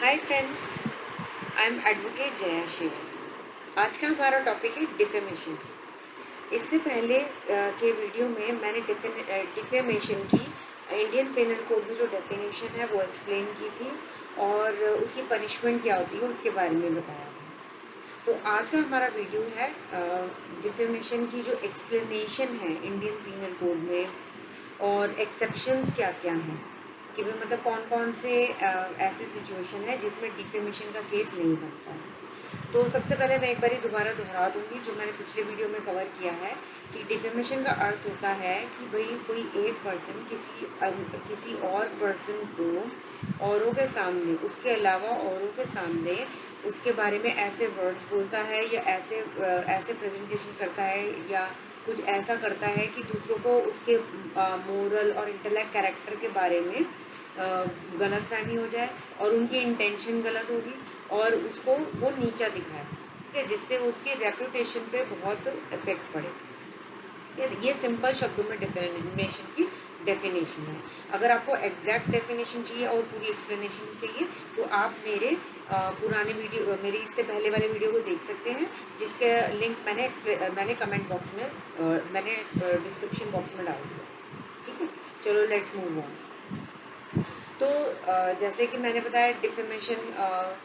Hi friends, I am advocate Jaya Shiv. आज का हमारा टॉपिक है डिफेमेशन। इससे पहले के वीडियो में मैंने डिफेमेशन की इंडियन पेनल कोड में जो डेफिनेशन है वो एक्सप्लेन की थी और उसकी पनिशमेंट क्या होती है उसके बारे में बताया था। तो आज का हमारा वीडियो है डिफेमेशन की जो एक्सप्लेनेशन है इंडियन पेनल कोड में और एक्सेप्शंस क्या क्या हैं कि भाई मतलब कौन कौन से ऐसे सिचुएशन है जिसमें डिफेमेशन का केस नहीं बनता है। तो सबसे पहले मैं एक बार दोबारा दोहरा दूंगी जो मैंने पिछले वीडियो में कवर किया है कि डिफेमेशन का अर्थ होता है कि भाई कोई एक पर्सन किसी और पर्सन को औरों के सामने, उसके अलावा औरों के सामने उसके बारे में ऐसे वर्ड्स बोलता है या ऐसे प्रेजेंटेशन करता है या कुछ ऐसा करता है कि दूसरों को उसके मोरल और इंटेलेक्ट कैरेक्टर के बारे में गलत फहमी हो जाए और उनकी इंटेंशन गलत होगी और उसको वो नीचा दिखाए, ठीक है, जिससे उसकी रेपुटेशन पे बहुत इफेक्ट पड़े। ये सिंपल शब्दों में डिफिनेशन की डेफिनेशन है। अगर आपको एग्जैक्ट डेफिनेशन चाहिए और पूरी एक्सप्लेनेशन चाहिए तो आप मेरे पुराने वीडियो, मेरे इससे पहले वाले वीडियो को देख सकते हैं जिसके लिंक मैंने कमेंट बॉक्स में मैंने डिस्क्रिप्शन बॉक्स में डाल दिया। ठीक है, चलो लेट्स मूव ऑन। तो जैसे कि मैंने बताया डिफेमेशन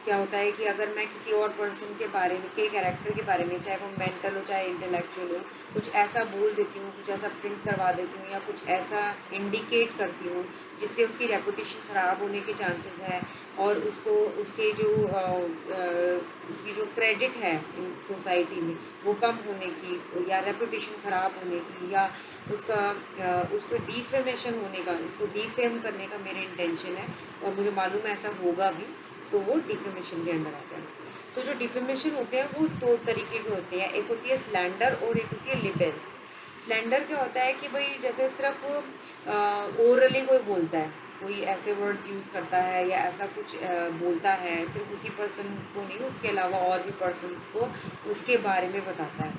क्या होता है कि अगर मैं किसी और पर्सन के बारे में, के कैरेक्टर के बारे में, चाहे वो मेंटल हो चाहे इंटेलेक्चुअल हो, कुछ ऐसा बोल देती हूँ, कुछ ऐसा प्रिंट करवा देती हूँ या कुछ ऐसा इंडिकेट करती हूँ जिससे उसकी रेपुटेशन ख़राब होने के चांसेस है और उसको उसकी जो क्रेडिट है इन सोसाइटी में वो कम होने की या रेपुटेशन ख़राब होने की या उसको डिफेमेशन होने का, उसको डिफेम करने का मेरे इंटेंशन है और मुझे मालूम है ऐसा होगा भी, तो वो डिफेमेशन के अंडर आता है। तो जो डिफेमेशन होते हैं वो दो तरीके के होते हैं, एक होती है स्लैंडर और एक होती है लिबेल। स्लैंडर क्या होता है कि भाई जैसे सिर्फ ओरली कोई बोलता है, कोई ऐसे वर्ड्स यूज़ करता है या ऐसा कुछ बोलता है सिर्फ उसी पर्सन को नहीं, उसके अलावा और भी पर्सन्स को उसके बारे में बताता है,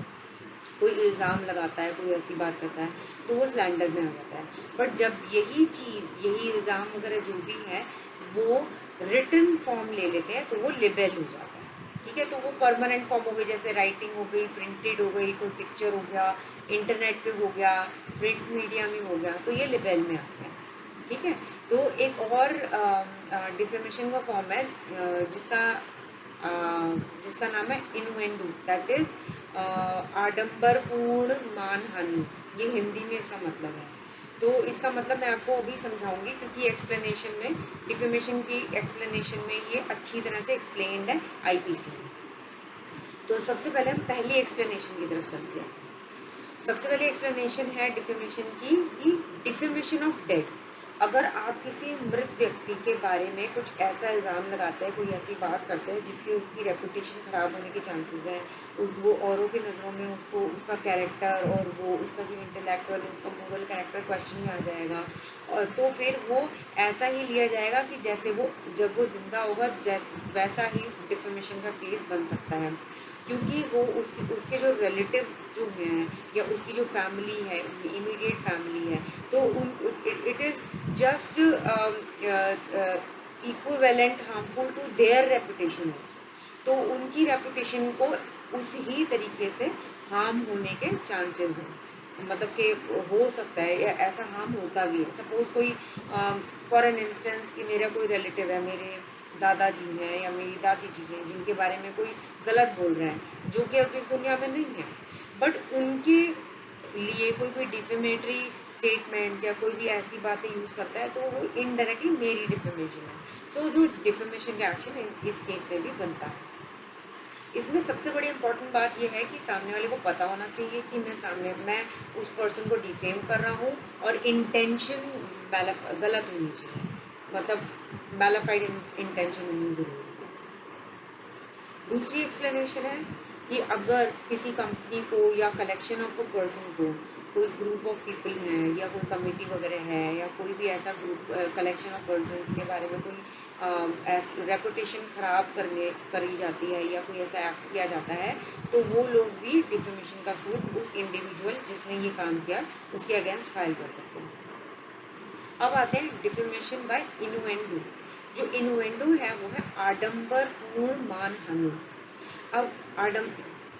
कोई इल्ज़ाम लगाता है, कोई ऐसी बात करता है, तो वो स्लैंडर में आ जाता है। बट जब यही चीज़, यही इल्ज़ाम वगैरह जो भी है वो रिटन फॉर्म ले लेते हैं तो वो लिबेल हो जाता है। ठीक है, तो वो परमानेंट फॉर्म हो गई, जैसे राइटिंग हो गई, प्रिंटेड हो गई, कोई पिक्चर हो गया, इंटरनेट पे हो गया, प्रिंट मीडिया में हो गया, तो ये लिबेल में आता है। ठीक है, तो एक और डिफेमेशन का फॉर्म है जिसका नाम है इनुएंडू, दैट इज आडंबरपूर्ण मानहानि। ये हिंदी में इसका मतलब है। तो इसका मतलब मैं आपको अभी समझाऊंगी क्योंकि एक्सप्लेनेशन में, डिफेमेशन की एक्सप्लेनेशन में ये अच्छी तरह से एक्सप्लेन्ड है आईपीसी में। तो सबसे पहले हम पहली एक्सप्लेनेशन की तरफ चलते हैं। सबसे पहले एक्सप्लेनेशन है डिफेमेशन की कि डिफेमेशन ऑफ डेड। अगर आप किसी मृत व्यक्ति के बारे में कुछ ऐसा इल्ज़ाम लगाते हैं, कोई ऐसी बात करते हैं जिससे उसकी रेपुटेशन ख़राब होने के चांसेस हैं, वो औरों की नज़रों में उसको, उसका कैरेक्टर और वो उसका जो इंटेलेक्चुअल, उसका मोरल कैरेक्टर क्वेश्चन में आ जाएगा, और तो फिर वो ऐसा ही लिया जाएगा कि जैसे वो जब वो ज़िंदा होगा वैसा ही डिफेमेशन का केस बन सकता है, क्योंकि वो उसके जो रिलेटिव जो हैं या उसकी जो फैमिली है, इमीडिएट फैमिली है, तो it is just equivalent harmful to their reputation. तो उनकी रेपुटेशन को उस ही तरीके से हार्म होने के चांसेस हैं, मतलब कि हो सकता है या ऐसा हार्म होता भी है। सपोज कोई फॉर एन इंस्टेंस कि मेरा कोई रिलेटिव है, मेरे दादाजी हैं या मेरी दादी जी हैं जिनके बारे में कोई गलत बोल रहा है जो कि अब इस दुनिया में नहीं है, बट उनके लिए कोई भी डिफेमेटरी स्टेटमेंट्स या कोई भी ऐसी बातें यूज़ करता है तो वो इनडायरेक्टली मेरी डिफेमेशन है। सो जो डिफेमेशन का एक्शन इस केस में भी बनता है। इसमें सबसे बड़ी इम्पोर्टेंट बात यह है कि सामने वाले को पता होना चाहिए कि मैं उस पर्सन को डिफेम कर रहा हूँ और इंटेंशन गलत होनी चाहिए, मतलब मैलाफाइड इंटेंशन होनी ज़रूरी है। दूसरी एक्सप्लेनेशन है कि अगर किसी कंपनी को या कलेक्शन ऑफ अ पर्सन को, कोई ग्रुप ऑफ पीपल हैं या कोई कमेटी वगैरह है या कोई भी ऐसा ग्रुप, कलेक्शन ऑफ पर्सन्स के बारे में कोई ऐसी रेपुटेशन ख़राब करी जाती है या कोई ऐसा एक्ट किया जाता है, तो वो लोग भी डिफेमेशन का सूट उस इंडिविजुअल जिसने ये काम किया उसके अगेंस्ट फाइल कर सकते हैं। अब आते हैं डिफेमेशन बाय इनुएंडो। जो इनुएंडो है वो है आडंबरपूर्ण मानहानि। अब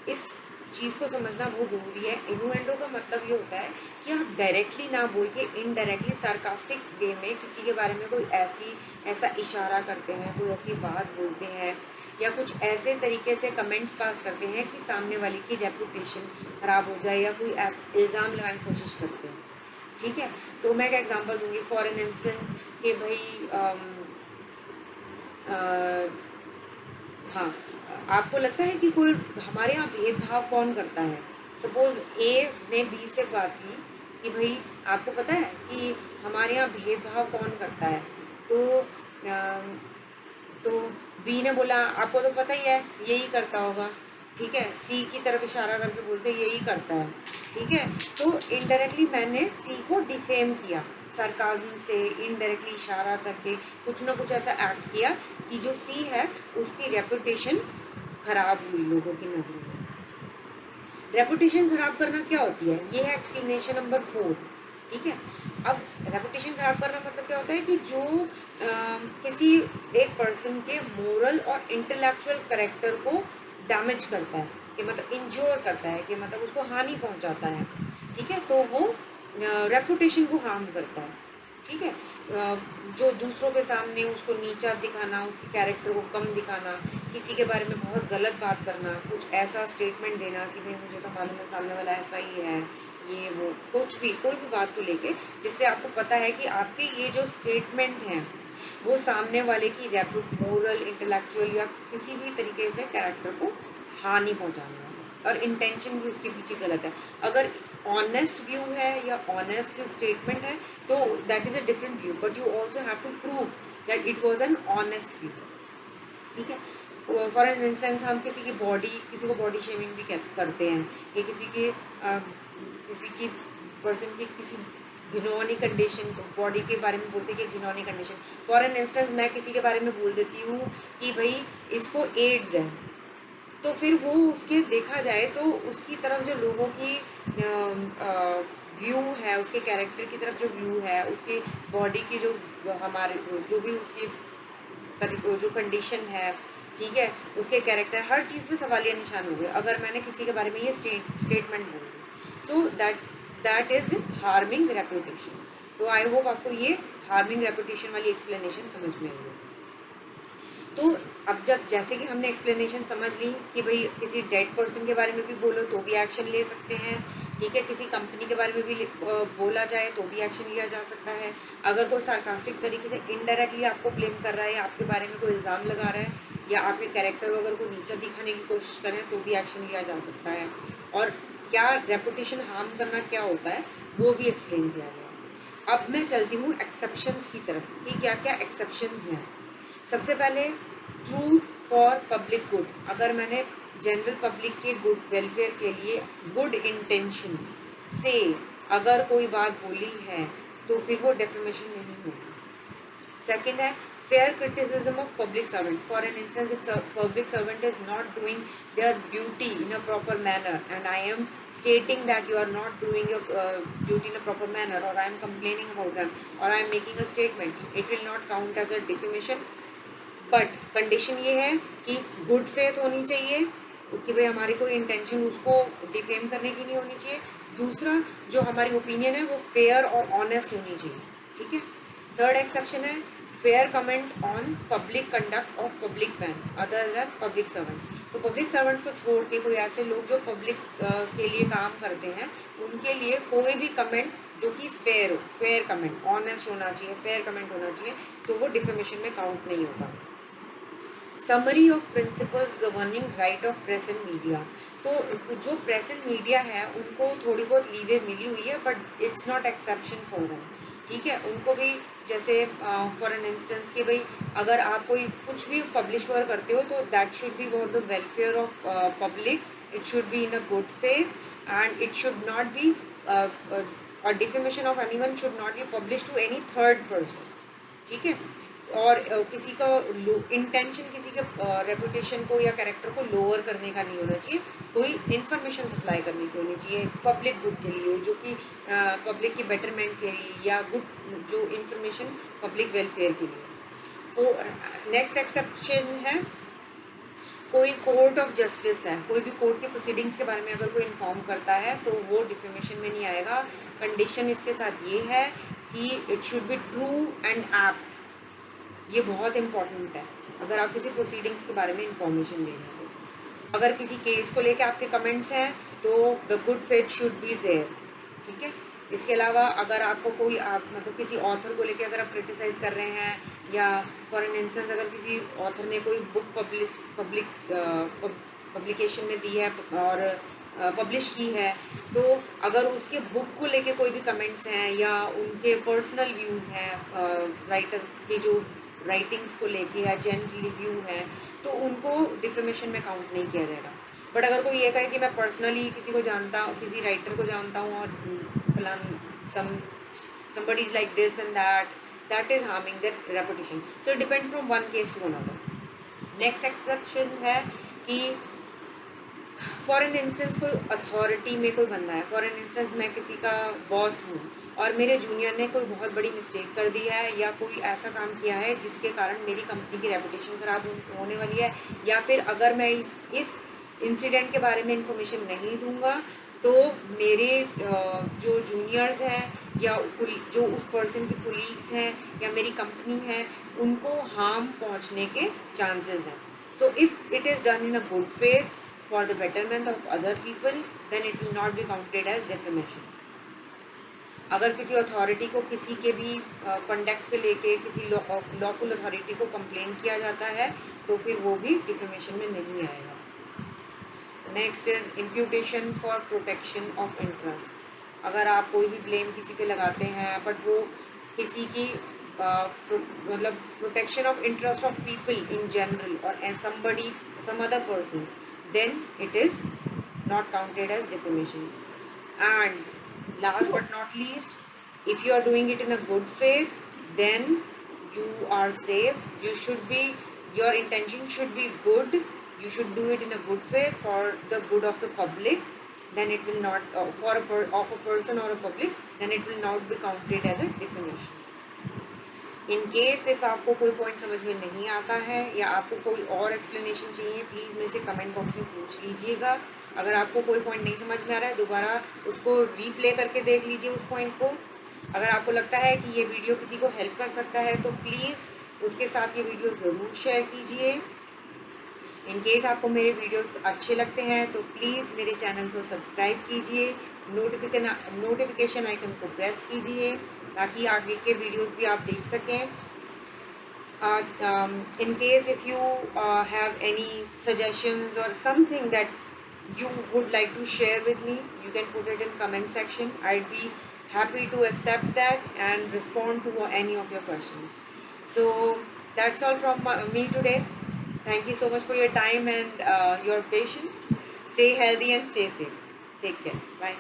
इस चीज़ को समझना बहुत ज़रूरी है। इनुएंडो का मतलब ये होता है कि आप डायरेक्टली ना बोल के इनडायरेक्टली सार्कास्टिक वे में किसी के बारे में कोई ऐसा इशारा करते हैं, कोई ऐसी बात बोलते हैं या कुछ ऐसे तरीके से कमेंट्स पास करते हैं कि सामने वाले की रेपुटेशन ख़राब हो जाए या कोई इल्ज़ाम लगाने की कोशिश करते हैं। ठीक है, तो मैं क्या एग्जांपल दूंगी फॉर एन इंस्टेंस कि भाई हाँ, आपको लगता है कि कोई हमारे यहाँ भेदभाव कौन करता है? सपोज ए ने बी से बात की कि भाई आपको पता है कि हमारे यहाँ भेदभाव कौन करता है? तो बी ने बोला आपको तो पता ही है यही करता होगा। ठीक है, सी की तरफ इशारा करके बोलते यही करता है। ठीक है, तो इनडायरेक्टली मैंने सी को डिफेम किया, सार्काज्म से इनडायरेक्टली इशारा करके कुछ ना कुछ ऐसा एक्ट किया कि जो सी है उसकी रेपुटेशन खराब हुई लोगों की नज़रों में। रेपुटेशन खराब करना क्या होती है, ये है एक्सप्लेनेशन नंबर 4। ठीक है, अब रेपुटेशन खराब करना मतलब क्या होता है कि जो किसी एक पर्सन के मोरल और इंटेलेक्चुअल करेक्टर को डैमेज करता है, कि मतलब इंज्योर करता है, कि मतलब उसको हानि पहुंचाता है। ठीक है, तो वो रेपुटेशन को हार्म करता है। ठीक है, जो दूसरों के सामने उसको नीचा दिखाना, उसके कैरेक्टर को कम दिखाना, किसी के बारे में बहुत गलत बात करना, कुछ ऐसा स्टेटमेंट देना कि भाई मुझे तो मालूम है सामने वाला ऐसा ही है, ये वो कुछ भी कोई भी बात को लेके जिससे आपको पता है कि आपके ये जो स्टेटमेंट हैं वो सामने वाले की मोरल इंटेलेक्चुअल या किसी भी तरीके से कैरेक्टर को हानि पहुंचाने वाला है और इंटेंशन भी उसके पीछे गलत है। अगर ऑनेस्ट व्यू है या ऑनेस्ट स्टेटमेंट है तो that is a different view, but you also have to prove that it was an honest view. ठीक है, फॉर एन इंस्टेंस हम किसी को बॉडी शेमिंग भी करते हैं, या किसी की पर्सन की किसी घिनौनी कंडीशन को बॉडी के बारे में बोलते हैं कि घिनौनी कंडीशन। फॉर एन इंस्टेंस मैं किसी के बारे में बोल देती हूँ कि भाई इसको एड्स है, तो फिर वो उसके देखा जाए तो उसकी तरफ जो लोगों की व्यू है, उसके कैरेक्टर की तरफ जो व्यू है, उसकी बॉडी की जो हमारे जो भी उसकी जो कंडीशन है, ठीक है, उसके कैरेक्टर हर चीज़ पे सवालिया निशान हो गए अगर मैंने किसी के बारे में ये स्टेटमेंट बोल दी। So that is harming reputation. तो आई होप आपको ये हार्मिंग रेपुटेशन वाली एक्सप्लेनेशन समझ में आई हो। तो अब जैसे कि हमने एक्सप्लेनेशन समझ ली कि भाई किसी डेड पर्सन के बारे में भी बोलो तो भी एक्शन ले सकते हैं। ठीक है, किसी कंपनी के बारे में भी बोला जाए तो भी एक्शन लिया जा सकता है। अगर कोई सार्कास्टिक तरीके से इनडायरेक्टली आपको ब्लेम कर रहा है या आपके बारे में कोई इल्ज़ाम लगा रहा है या आपके कैरेक्टर वगैरह को नीचा दिखाने की कोशिश करें तो भी एक्शन लिया जा सकता है। और क्या रेपुटेशन हार्म करना क्या होता है वो भी एक्सप्लेन किया गया। अब मैं चलती हूँ एक्सेप्शंस की तरफ कि क्या क्या एक्सेप्शंस हैं। सबसे पहले ट्रूथ फॉर पब्लिक गुड। अगर मैंने जनरल पब्लिक के गुड वेलफेयर के लिए गुड इंटेंशन से अगर कोई बात बोली है तो फिर वो डेफेमेशन नहीं होगी। सेकंड है fair criticism of public servants. For an instance if public servant is not doing their duty in a proper manner and I am stating that you are not doing your duty in a proper manner, or I am complaining about them, or I am making a statement, it will not count as a defamation, but condition ये है कि good faith होनी चाहिए कि भाई हमारी कोई intention उसको डिफेम करने की नहीं होनी चाहिए। दूसरा, जो हमारी ओपिनियन है वो फेयर और ऑनेस्ट होनी चाहिए। ठीक है, थर्ड एक्सेप्शन है fair comment on public conduct of public man other than public servants. तो पब्लिक सर्वेंट्स को छोड़ के कोई ऐसे लोग जो पब्लिक के लिए काम करते हैं उनके लिए कोई भी कमेंट जो कि फेयर हो, फेयर कमेंट, ऑनेस्ट होना चाहिए, फेयर कमेंट होना चाहिए, तो वो डिफेमेशन में काउंट नहीं होगा। Summary of principles governing right of press and media. तो जो प्रेस एंड मीडिया है उनको थोड़ी बहुत लीवे मिली हुई है but it's not exception for them. ठीक है, उनको भी जैसे फॉर एन इंस्टेंस कि भाई अगर आप कोई कुछ भी पब्लिश करते हो तो that should be for the welfare of public, it should be in a good faith and it should not be a defamation of anyone should not be published to any third person। ठीक है, और किसी का intention किसी के reputation को या character को लोअर करने का नहीं होना चाहिए, कोई इन्फॉर्मेशन सप्लाई करने की होनी चाहिए पब्लिक गुड के लिए, जो कि पब्लिक की बेटरमेंट के लिए या गुड जो इन्फॉर्मेशन पब्लिक वेलफेयर के लिए। नेक्स्ट एक्सेप्शन है, कोई कोर्ट ऑफ जस्टिस है, कोई भी कोर्ट के प्रोसीडिंग्स के बारे में अगर कोई इन्फॉर्म करता है तो वो डिफेमेशन में नहीं आएगा। कंडीशन इसके साथ ये है कि it should be true and apt. ये बहुत इंपॉर्टेंट है अगर आप किसी प्रोसीडिंग्स के बारे में इंफॉर्मेशन दे रहे हैं तो। अगर किसी केस को लेके आपके कमेंट्स हैं तो the good faith should be there, ठीक है। इसके अलावा अगर आपको कोई आप मतलब किसी ऑथर को लेके अगर आप क्रिटिसाइज़ कर रहे हैं, या फॉर एन इंस्टेंस अगर किसी ऑथर ने कोई बुक पब्लिकेशन में दी है और पब्लिश की है, तो अगर उसके बुक को लेके कोई भी कमेंट्स हैं या उनके पर्सनल व्यूज़ हैं, राइटर के जो राइटिंग्स को लेके या जनरली व्यू है, तो उनको डिफेमेशन में काउंट नहीं किया जाएगा। बट अगर कोई ये कहे कि मैं पर्सनली किसी को जानता हूँ, किसी राइटर को जानता हूँ और फलान somebody is like this and that is harming their reputation. So it depends from one case to another. Next exception है कि फॉर एन इंस्टेंस कोई अथॉरिटी में कोई बंदा है, फॉर एन इंस्टेंस मैं किसी का बॉस हूँ और मेरे जूनियर ने कोई बहुत बड़ी मिस्टेक कर दी है या कोई ऐसा काम किया है जिसके कारण मेरी कंपनी की रेपुटेशन ख़राब होने वाली है, या फिर अगर मैं इस इंसिडेंट के बारे में इंफॉर्मेशन नहीं दूंगा तो मेरे जो जूनियर्स हैं या जो उस पर्सन के कोलीग्स हैं या मेरी कंपनी है उनको हार्म पहुंचने के चांसेस हैं। So if it is done in a good faith for the betterment of other people, then it will not be counted as defamation. अगर किसी अथॉरिटी को किसी के भी कंडक्ट पे लेके किसी लॉफुल अथॉरिटी को कंप्लेन किया जाता है तो फिर वो भी डिफेमेशन में नहीं आएगा। Next is imputation for protection of interest. अगर आप कोई भी ब्लेम किसी पे लगाते हैं बट वो किसी की मतलब protection of interest of people in general और somebody some other person, then it is not counted as defamation. And last but not least, if you are doing it in a good faith, then you are safe. Your intention should be good. You should do it in a good faith for the good of the public. Then it will not of a person or a public, then it will not be counted as a defamation. In case if आपको कोई point समझ में नहीं आता है या आपको कोई और एक्सप्लेनेशन चाहिए, प्लीज़ मेरे से कमेंट बॉक्स में पूछ लीजिएगा। अगर आपको कोई पॉइंट नहीं समझ में आ रहा है दोबारा उसको रीप्ले करके देख लीजिए उस पॉइंट को। अगर आपको लगता है कि ये वीडियो किसी को हेल्प कर सकता है तो प्लीज़ उसके साथ ये वीडियो ज़रूर शेयर कीजिए। इन केस आपको मेरे वीडियोस अच्छे लगते हैं तो प्लीज़ मेरे चैनल को सब्सक्राइब कीजिए, नोटिफिकेशन आइकन को प्रेस कीजिए ताकि आगे के वीडियोस भी आप देख सकें। In case if you have any suggestions or something that you would like to share with me, you can put it in comment section. I'd be happy to accept that and respond to any of your questions. So that's all from me today. Thank you so much for your time and your patience. Stay healthy and stay safe. Take care. Bye.